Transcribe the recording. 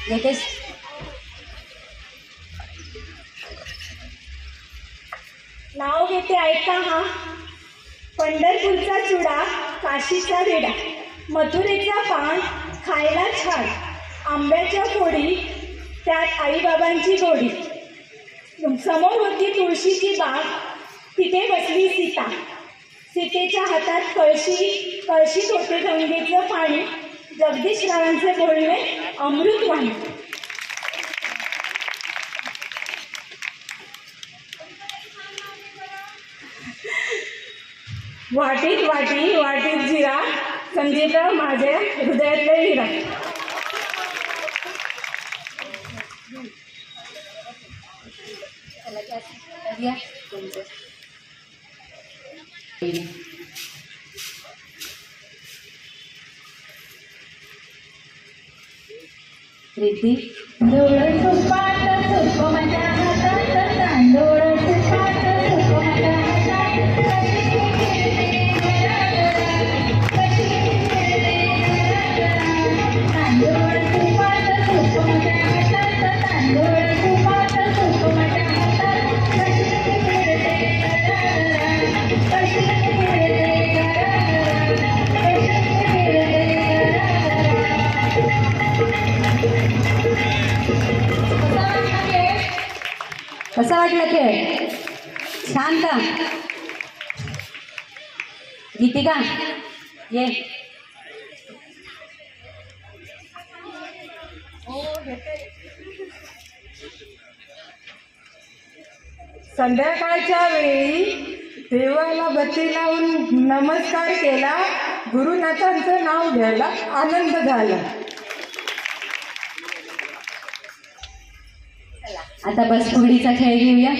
घेतेस? नाव घेते ऐका हा. पंढरपूरचा चुडा, काशीचा विडा, मथुरेचा पान खायला छान, आंब्याच्या फोडी त्यात आईबाबांची गोडी. समोर होती तुळशीची बाग, तिथे बसली सीता. सीतेच्या हातात कळशी, कळशीत होते गंगेचं पाणी. जगदीश रावांचे बोलणे अमृतवाणी. वाटीत वाटी, वाटीत जिरा, संगीतराव माझ्या हृदयातले हिरा. रिद्धी डोळं सुपात सुप माझ्या हातात, तांदूळ सुपात सुप माझ्या हातात. तांदूळ सुपात सुप माझ्या हातात, तांदूळ सुपात सुप माझ्या हातात. कशी फिरते कशी फिरते कशी कसा वाटला खेळ? छान का? गीतिका ये. संध्याकाळच्या वेळी देवाला बत्ती लावून नमस्कार केला. गुरुनाथांचं नाव घ्यायला आनंद झाला. आता बस फुगडीचा खेळ घेऊया.